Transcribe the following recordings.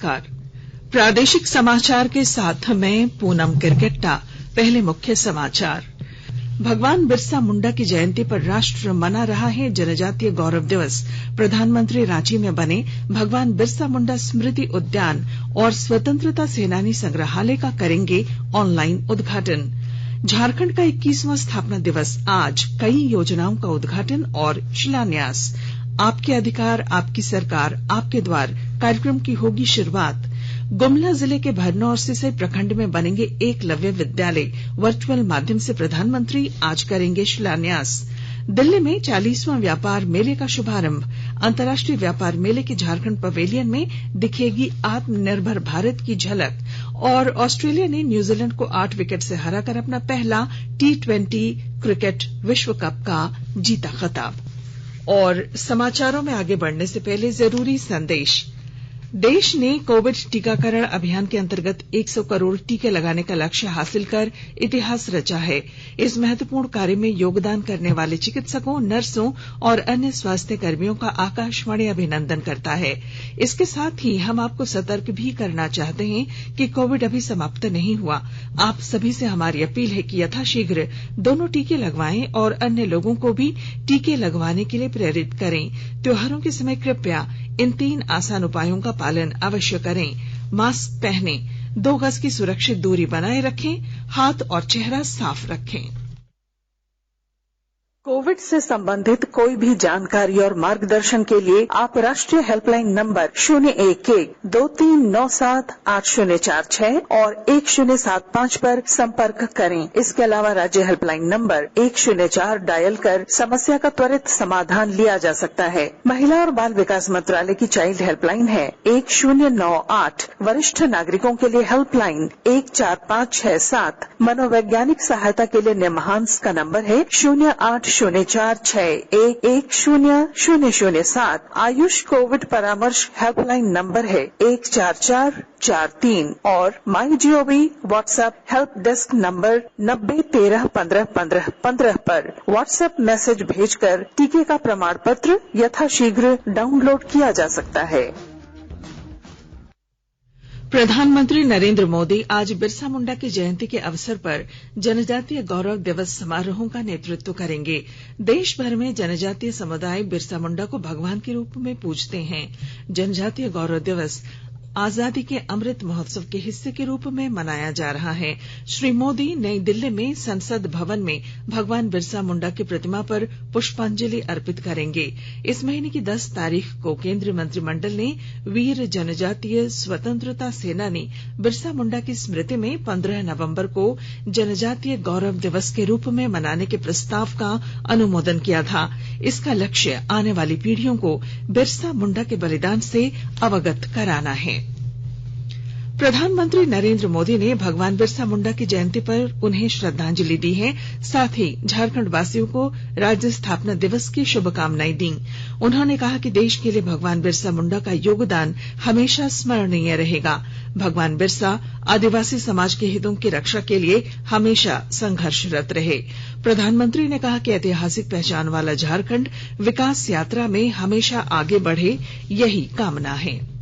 नमस्कार। प्रादेशिक समाचार के साथ मैं पूनम किरकेट्टा। पहले मुख्य समाचार। भगवान बिरसा मुंडा की जयंती पर राष्ट्र मना रहा है जनजातीय गौरव दिवस। प्रधानमंत्री रांची में बने भगवान बिरसा मुंडा स्मृति उद्यान और स्वतंत्रता सेनानी संग्रहालय का करेंगे ऑनलाइन उद्घाटन। झारखंड का 21वां स्थापना दिवस आज। कई योजनाओं का उद्घाटन और शिलान्यास। आपके अधिकार आपकी सरकार आपके द्वार कार्यक्रम की होगी शुरुआत। गुमला जिले के भरनो और सिसई प्रखंड में बनेंगे एकलव्य विद्यालय। वर्चुअल माध्यम से प्रधानमंत्री आज करेंगे शिलान्यास। दिल्ली में 40वां व्यापार मेले का शुभारंभ। अंतर्राष्ट्रीय व्यापार मेले के झारखंड पवेलियन में दिखेगी आत्मनिर्भर भारत की झलक। और ऑस्ट्रेलिया ने न्यूजीलैंड को 8 विकेट से हराकर अपना पहला T20 क्रिकेट विश्व कप का जीता खिताब। और समाचारों में आगे बढ़ने से पहले जरूरी संदेश। देश ने कोविड टीकाकरण अभियान के अंतर्गत 100 करोड़ टीके लगाने का लक्ष्य हासिल कर इतिहास रचा है। इस महत्वपूर्ण कार्य में योगदान करने वाले चिकित्सकों, नर्सों और अन्य स्वास्थ्य कर्मियों का आकाशवाणी अभिनंदन करता है। इसके साथ ही हम आपको सतर्क भी करना चाहते हैं कि कोविड अभी समाप्त नहीं हुआ। आप सभी से हमारी अपील है कि यथाशीघ्र दोनों टीके लगवाएं और अन्य लोगों को भी टीके लगवाने के लिए प्रेरित करें। त्योहारों के समय कृपया इन 3 आसान उपायों का पालन अवश्य करें। मास्क पहनें, 2 गज की सुरक्षित दूरी बनाए रखें, हाथ और चेहरा साफ रखें। कोविड से संबंधित कोई भी जानकारी और मार्गदर्शन के लिए आप राष्ट्रीय हेल्पलाइन नंबर 0112397804 और 1075 पर संपर्क करें। इसके अलावा राज्य हेल्पलाइन नंबर 104 डायल कर समस्या का त्वरित समाधान लिया जा सकता है। महिला और बाल विकास मंत्रालय की चाइल्ड हेल्पलाइन है 1098। वरिष्ठ नागरिकों के लिए हेल्पलाइन 14567। मनोवैज्ञानिक सहायता के लिए निमहांस का नंबर है 0804110007। आयुष कोविड परामर्श हेल्पलाइन नंबर है 14443 और MyGov WhatsApp help desk number 90131515 पर व्हाट्सएप मैसेज भेजकर टीके का प्रमाण पत्र यथाशीघ्र डाउनलोड किया जा सकता है। प्रधानमंत्री नरेंद्र मोदी आज बिरसा मुंडा की जयंती के अवसर पर जनजातीय गौरव दिवस समारोहों का नेतृत्व करेंगे। देश भर में जनजातीय समुदाय बिरसा मुंडा को भगवान के रूप में पूजते हैं। जनजातीय गौरव दिवस आजादी के अमृत महोत्सव के हिस्से के रूप में मनाया जा रहा है। श्री मोदी नई दिल्ली में संसद भवन में भगवान बिरसा मुंडा की प्रतिमा पर पुष्पांजलि अर्पित करेंगे। इस महीने की 10 तारीख को केंद्रीय मंत्रिमंडल ने वीर जनजातीय स्वतंत्रता सेनानी बिरसा मुंडा की स्मृति में 15 नवंबर को जनजातीय गौरव दिवस के रूप में मनाने के प्रस्ताव का अनुमोदन किया था। इसका लक्ष्य आने वाली पीढ़ियों को बिरसा मुंडा के बलिदान से अवगत कराना है। प्रधानमंत्री नरेंद्र मोदी ने भगवान बिरसा मुंडा की जयंती पर उन्हें श्रद्धांजलि दी है। साथ ही झारखंड वासियों को राज्य स्थापना दिवस की शुभकामनाएं दी। उन्होंने कहा कि देश के लिए भगवान बिरसा मुंडा का योगदान हमेशा स्मरणीय रहेगा। भगवान बिरसा आदिवासी समाज के हितों की रक्षा के लिए हमेशा संघर्षरत रहे। प्रधानमंत्री ने कहा कि ऐतिहासिक पहचान वाला झारखंड विकास यात्रा में हमेशा आगे बढ़े, यही कामना है।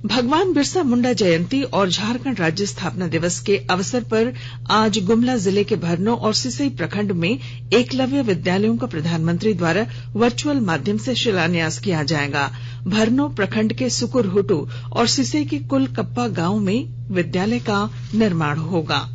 भगवान बिरसा मुंडा जयंती और झारखंड राज्य स्थापना दिवस के अवसर पर आज गुमला जिले के भरनो और सिसई प्रखंड में एकलव्य विद्यालयों का प्रधानमंत्री द्वारा वर्चुअल माध्यम से शिलान्यास किया जाएगा। भरनो प्रखंड के सुकुरहुटू और सिसई के कुलकप्पा गांव में विद्यालय का निर्माण होगा।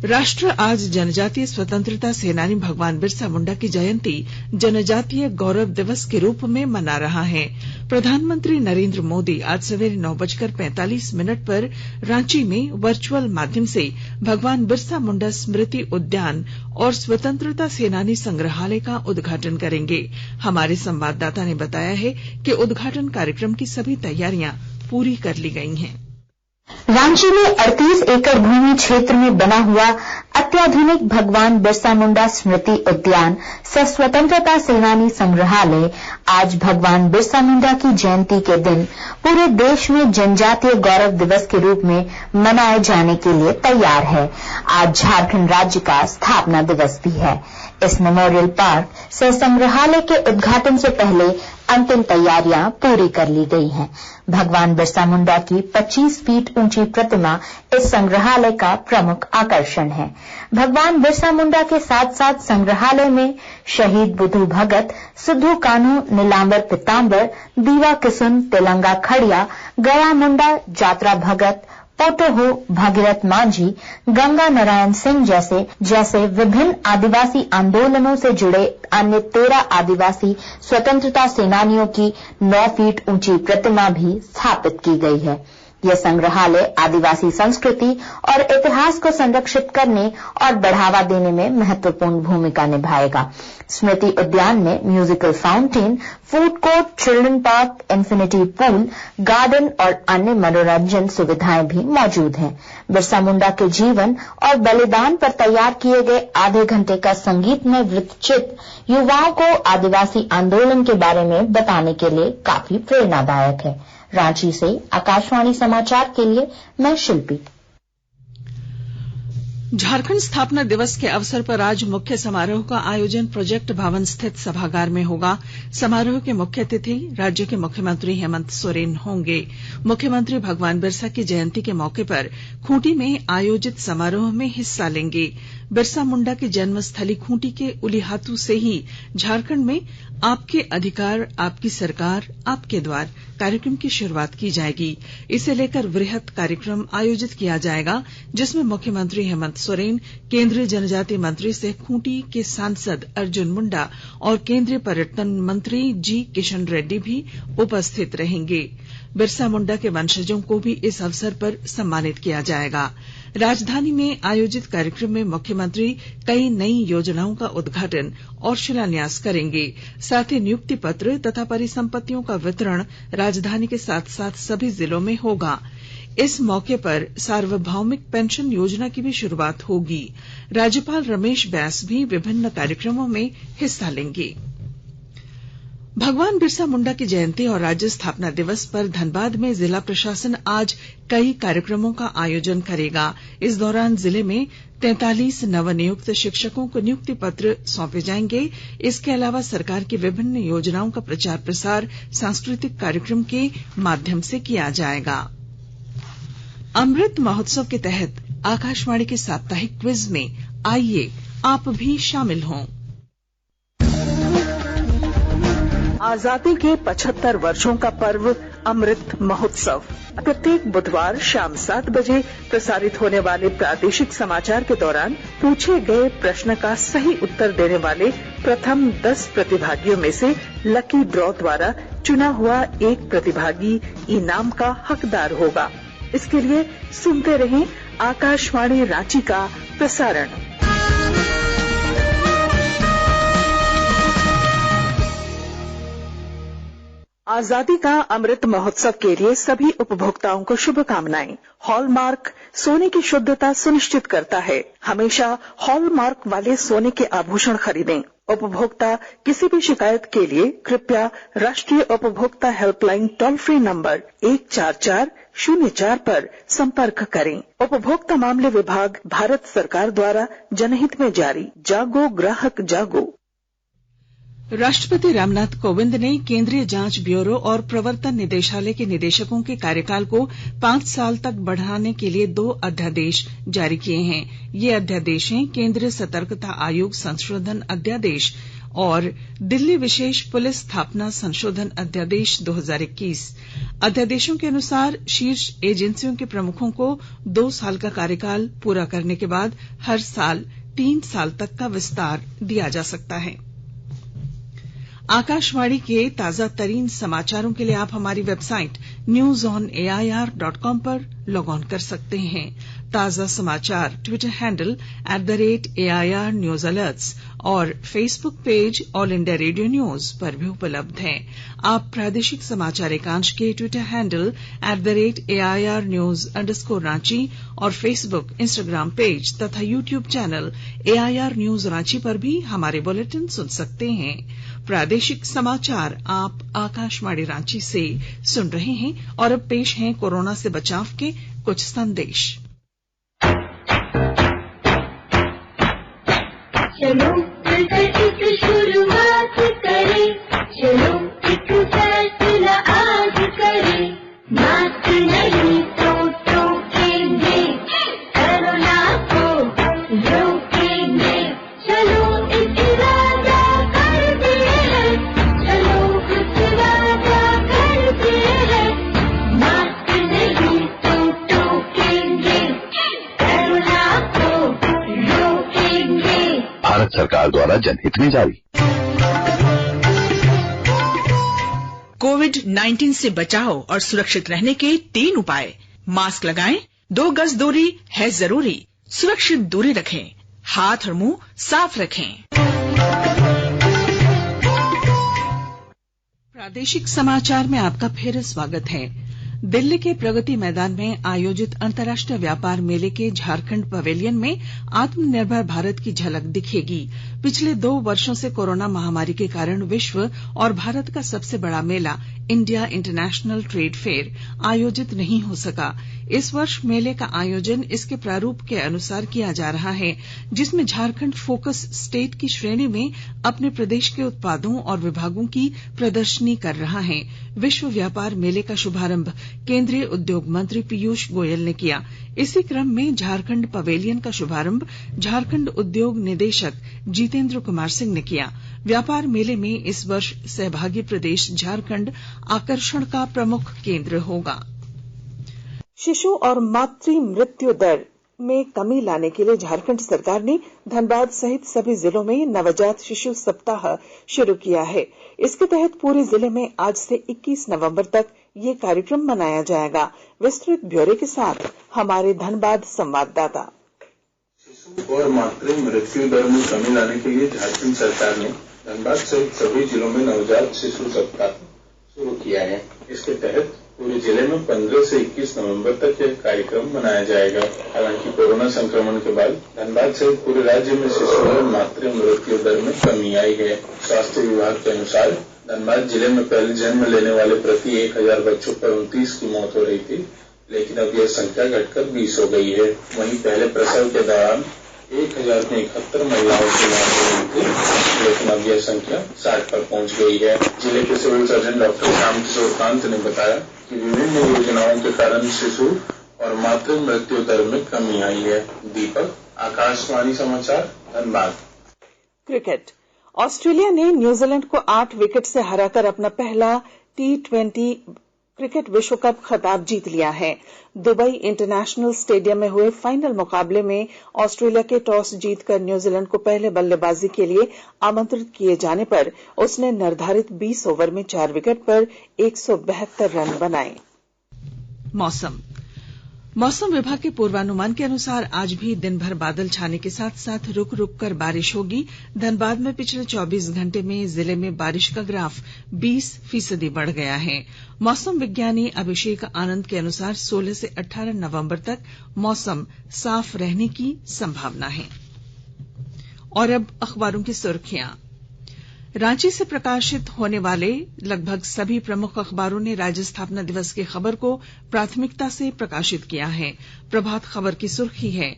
राष्ट्र आज जनजातीय स्वतंत्रता सेनानी भगवान बिरसा मुंडा की जयंती जनजातीय गौरव दिवस के रूप में मना रहा है। प्रधानमंत्री नरेंद्र मोदी आज सवेरे 9:45 पर रांची में वर्चुअल माध्यम से भगवान बिरसा मुंडा स्मृति उद्यान और स्वतंत्रता सेनानी संग्रहालय का उद्घाटन करेंगे। हमारे संवाददाता ने बताया है कि उद्घाटन कार्यक्रम की सभी तैयारियां पूरी कर ली गई हैं। रांची में 38 एकड़ भूमि क्षेत्र में बना हुआ अत्याधुनिक भगवान बिरसा मुंडा स्मृति उद्यान सह स्वतंत्रता सेनानी संग्रहालय आज भगवान बिरसा मुंडा की जयंती के दिन पूरे देश में जनजातीय गौरव दिवस के रूप में मनाए जाने के लिए तैयार है। आज झारखंड राज्य का स्थापना दिवस भी है। इस मेमोरियल पार्क सह संग्रहालय के उद्घाटन से पहले अंतिम तैयारियां पूरी कर ली गई हैं। भगवान बिरसा मुंडा की 25 फीट ऊंची प्रतिमा इस संग्रहालय का प्रमुख आकर्षण है। भगवान बिरसा मुंडा के साथ साथ संग्रहालय में शहीद बुधू भगत, सिद्धू कान्हू, नीलांबर पितांबर, दीवा किसुन, तेलंगा खड़िया, गया मुंडा, जात्रा भगत, पोटोहो, भगीरथ मांझी, गंगा नारायण सिंह जैसे विभिन्न आदिवासी आंदोलनों से जुड़े अन्य 13 आदिवासी स्वतंत्रता सेनानियों की 9 फीट ऊंची प्रतिमा भी स्थापित की गई है। यह संग्रहालय आदिवासी संस्कृति और इतिहास को संरक्षित करने और बढ़ावा देने में महत्वपूर्ण भूमिका निभाएगा। स्मृति उद्यान में musical fountain, food court, children park, infinity pool, garden और अन्य मनोरंजन सुविधाएं भी मौजूद हैं। बिरसा मुंडा के जीवन और बलिदान पर तैयार किए गए आधे घंटे का संगीतमय वृत्तचित्र युवाओं को आदिवासी आंदोलन के बारे में बताने के लिए काफी प्रेरणादायक है। रांची से आकाशवाणी समाचार के लिए मैं शिल्पी। झारखंड स्थापना दिवस के अवसर पर आज मुख्य समारोह का आयोजन प्रोजेक्ट भवन स्थित सभागार में होगा। समारोह के मुख्य अतिथि राज्य के मुख्यमंत्री हेमंत सोरेन होंगे। मुख्यमंत्री भगवान बिरसा की जयंती के मौके पर खूंटी में आयोजित समारोह में हिस्सा लेंगे। बिरसा मुंडा की जन्मस्थली खूंटी के उलीहातू से ही झारखंड में आपके अधिकार, आपकी सरकार, आपके द्वार कार्यक्रम की शुरुआत की जाएगी। इसे लेकर वृहत कार्यक्रम आयोजित किया जाएगा, जिसमें मुख्यमंत्री हेमंत सोरेन, केंद्रीय जनजातीय मंत्री सह खूंटी के सांसद अर्जुन मुंडा और केंद्रीय पर्यटन मंत्री जी किशन रेड्डी भी उपस्थित रहेंगे। बिरसा मुंडा के वंशजों को भी इस अवसर पर सम्मानित किया जाएगा। राजधानी में आयोजित कार्यक्रम में मुख्यमंत्री कई नई योजनाओं का उद्घाटन और शिलान्यास करेंगे। साथ ही नियुक्ति पत्र तथा परिसंपत्तियों का वितरण राजधानी के साथ साथ सभी जिलों में होगा। इस मौके पर सार्वभौमिक पेंशन योजना की भी शुरुआत होगी। राज्यपाल रमेश बैस भी विभिन्न कार्यक्रमों में हिस्सा लेंगे। भगवान बिरसा मुंडा की जयंती और राज्य स्थापना दिवस पर धनबाद में जिला प्रशासन आज कई कार्यक्रमों का आयोजन करेगा। इस दौरान जिले में 43 नवनियुक्त शिक्षकों को नियुक्ति पत्र सौंपे जाएंगे। इसके अलावा सरकार की विभिन्न योजनाओं का प्रचार प्रसार सांस्कृतिक कार्यक्रम के माध्यम से किया जाएगा। अमृत महोत्सव के तहत आकाशवाणी के साप्ताहिक क्विज में आइए आप भी शामिल हों। आजादी के 75 वर्षों का पर्व अमृत महोत्सव प्रत्येक बुधवार शाम 7 बजे प्रसारित होने वाले प्रादेशिक समाचार के दौरान पूछे गए प्रश्न का सही उत्तर देने वाले प्रथम 10 प्रतिभागियों में से लकी ड्रॉ द्वारा चुना हुआ एक प्रतिभागी इनाम का हकदार होगा। इसके लिए सुनते रहें आकाशवाणी रांची का प्रसारण। आजादी का अमृत महोत्सव के लिए सभी उपभोक्ताओं को शुभकामनाएं। हॉलमार्क सोने की शुद्धता सुनिश्चित करता है। हमेशा हॉलमार्क वाले सोने के आभूषण खरीदें। उपभोक्ता किसी भी शिकायत के लिए कृपया राष्ट्रीय उपभोक्ता हेल्पलाइन टोल फ्री नंबर 14404 पर संपर्क करें। उपभोक्ता मामले विभाग, भारत सरकार द्वारा जनहित में जारी। जागो ग्राहक जागो। राष्ट्रपति रामनाथ कोविंद ने केंद्रीय जांच ब्यूरो और प्रवर्तन निदेशालय के निदेशकों के कार्यकाल को 5 साल तक बढ़ाने के लिए 2 अध्यादेश जारी किए हैं। ये अध्यादेश हैं केंद्रीय सतर्कता आयोग संशोधन अध्यादेश और दिल्ली विशेष पुलिस स्थापना संशोधन अध्यादेश 2021। अध्यादेशों के अनुसार शीर्ष एजेंसियों के प्रमुखों को 2 साल का कार्यकाल पूरा करने के बाद हर साल 3 साल तक का विस्तार दिया जा सकता है। आकाशवाणी के ताजा तरीन समाचारों के लिए आप हमारी वेबसाइट newsonair.com पर लॉग ऑन कर सकते हैं। ताजा समाचार Twitter handle @AIR News Alerts और Facebook page all India radio news पर भी उपलब्ध हैं। आप प्रादेशिक समाचार एकांश के ट्विटर हैंडल @AIR News _ और फेसबुक, इंस्टाग्राम पेज तथा YouTube channel AIR News Ranchi पर भी हमारे बुलेटिन सुन सकते हैं। प्रादेशिक समाचार आप आकाशवाणी रांची से सुन रहे हैं और अब पेश हैं कोरोना से बचाव के कुछ संदेश। चलो मिलकर एक शुरुआत करें, चलो एक सरकार द्वारा जनहित में जारी। कोविड-19 से बचाव और सुरक्षित रहने के 3 उपाय। मास्क लगाएं, 2 गज दूरी है जरूरी, सुरक्षित दूरी रखें, हाथ और मुंह साफ रखें। प्रादेशिक समाचार में आपका फिर स्वागत है। दिल्ली के प्रगति मैदान में आयोजित अंतर्राष्ट्रीय व्यापार मेले के झारखंड पवेलियन में आत्मनिर्भर भारत की झलक दिखेगी। पिछले 2 वर्षों से कोरोना महामारी के कारण विश्व और भारत का सबसे बड़ा मेला इंडिया इंटरनेशनल ट्रेड फेयर आयोजित नहीं हो सका। इस वर्ष मेले का आयोजन इसके प्रारूप के अनुसार किया जा रहा है, जिसमें झारखंड फोकस स्टेट की श्रेणी में अपने प्रदेश के उत्पादों और विभागों की प्रदर्शनी कर रहा है। विश्व व्यापार मेले का शुभारंभ केंद्रीय उद्योग मंत्री पीयूष गोयल ने किया। इसी क्रम में झारखंड पवेलियन का शुभारंभ झारखंड उद्योग निदेशक जितेंद्र कुमार सिंह ने किया। व्यापार मेले में इस वर्ष सहभागी प्रदेश झारखंड आकर्षण का प्रमुख केंद्र होगा। शिशु और मातृ मृत्यु दर में कमी लाने के लिए झारखंड सरकार ने धनबाद सहित सभी जिलों में नवजात शिशु सप्ताह शुरू किया है। इसके तहत पूरे जिले में आज से 21 नवंबर तक ये कार्यक्रम मनाया जाएगा। विस्तृत ब्यौरे के साथ हमारे धनबाद संवाददाता। शिशु और मातृ मृत्यु दर में कमी लाने के लिए झारखंड सरकार ने धनबाद सहित सभी जिलों में नवजात शिशु सप्ताह शुरू किया है। इसके तहत पूरे जिले में 15 से 21 नवंबर तक यह कार्यक्रम मनाया जाएगा। हालांकि कोरोना संक्रमण के बाद धनबाद सहित पूरे राज्य में शिशु और मातृ मृत्यु दर में कमी आई है। स्वास्थ्य विभाग के अनुसार धनबाद जिले में पहले जन्म लेने वाले प्रति 1000 बच्चों पर 29 की मौत हो रही थी, लेकिन अब यह संख्या घटकर 20 हो गई है। वहीं पहले प्रसव के दौरान 1071 महिलाओं की मौत हो रही थी, लेकिन अब यह संख्या 60 पर पहुंच गई है। जिले के civil surgeon doctor Shyam Kishore Kant ने बताया कि विभिन्न योजनाओं के कारण शिशु और मातृ मृत्यु दर में कमी आई है। दीपक, आकाशवाणी समाचार, धनबाद। क्रिकेट। ऑस्ट्रेलिया ने न्यूजीलैंड को 8 विकेट से हराकर अपना पहला T20 क्रिकेट विश्व कप खिताब जीत लिया है। दुबई इंटरनेशनल स्टेडियम में हुए फाइनल मुकाबले में ऑस्ट्रेलिया के टॉस जीतकर न्यूजीलैंड को पहले बल्लेबाजी के लिए आमंत्रित किए जाने पर उसने निर्धारित 20 ओवर में 4 विकेट पर 172 रन बनाए। मौसम विभाग के पूर्वानुमान के अनुसार आज भी दिन भर बादल छाने के साथ साथ रुक रुक कर बारिश होगी। धनबाद में पिछले 24 घंटे में जिले में बारिश का ग्राफ 20% बढ़ गया है। मौसम विज्ञानी अभिषेक आनंद के अनुसार 16 से 18 नवंबर तक मौसम साफ रहने की संभावना है। और अब अखबारों की सुर्खियां। रांची से प्रकाशित होने वाले लगभग सभी प्रमुख अखबारों ने राज्य स्थापना दिवस की खबर को प्राथमिकता से प्रकाशित किया है। प्रभात खबर की सुर्खी है,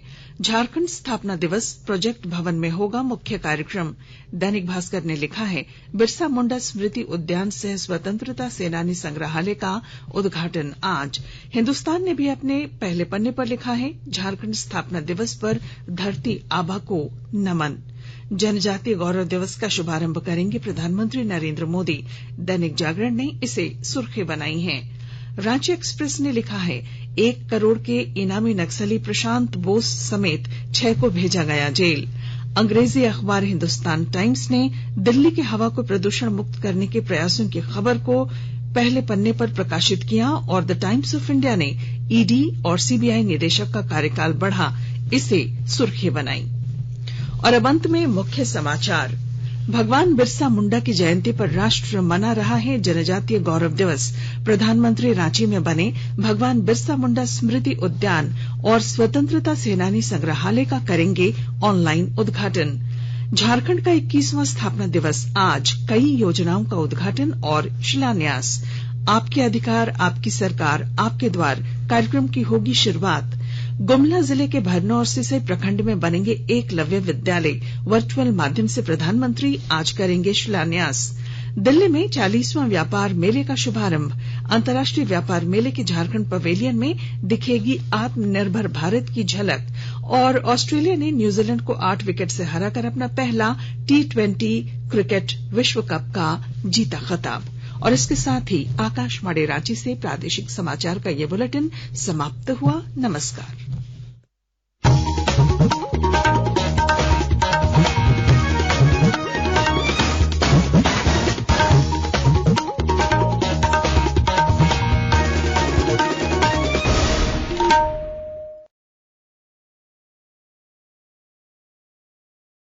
झारखंड स्थापना दिवस प्रोजेक्ट भवन में होगा मुख्य कार्यक्रम। दैनिक भास्कर ने लिखा है, बिरसा मुंडा स्मृति उद्यान सह स्वतंत्रता सेनानी संग्रहालय का उद्घाटन आज। हिन्दुस्तान ने भी अपने पहले पन्ने पर लिखा है, झारखंड स्थापना दिवस पर धरती आबा को नमन। जनजातीय गौरव दिवस का शुभारंभ करेंगे प्रधानमंत्री नरेंद्र मोदी। दैनिक जागरण ने इसे सुर्खी बनाई है। रांची एक्सप्रेस ने लिखा है, 1 करोड़ के इनामी नक्सली प्रशांत बोस समेत 6 को भेजा गया जेल। अंग्रेजी अखबार हिंदुस्तान टाइम्स ने दिल्ली की हवा को प्रदूषण मुक्त करने के प्रयासों की खबर को पहले पन्ने पर प्रकाशित किया और द टाइम्स ऑफ इंडिया ने ईडी और सीबीआई निदेशक का कार्यकाल बढ़ा, इसे सुर्खी बनाई। और अब अंत में मुख्य समाचार। भगवान बिरसा मुंडा की जयंती पर राष्ट्र मना रहा है जनजातीय गौरव दिवस। प्रधानमंत्री रांची में बने भगवान बिरसा मुंडा स्मृति उद्यान और स्वतंत्रता सेनानी संग्रहालय का करेंगे ऑनलाइन उद्घाटन। झारखंड का 21वां स्थापना दिवस आज, कई योजनाओं का उद्घाटन और शिलान्यास। आपके अधिकार आपकी सरकार आपके द्वार कार्यक्रम की होगी शुरुआत। गुमला जिले के भरनो और सिसई प्रखंड में बनेंगे एकलव्य विद्यालय, वर्चुअल माध्यम से प्रधानमंत्री आज करेंगे शिलान्यास। दिल्ली में 40वां व्यापार मेले का शुभारंभ। अंतर्राष्ट्रीय व्यापार मेले के झारखंड पवेलियन में दिखेगी आत्मनिर्भर भारत की झलक। और ऑस्ट्रेलिया ने न्यूजीलैंड को 8 विकेट से हराकर अपना पहला T20 क्रिकेट विश्व कप का जीता खिताब। और इसके साथ ही आकाशवाणी रांची से प्रादेशिक समाचार का ये बुलेटिन समाप्त हुआ। नमस्कार।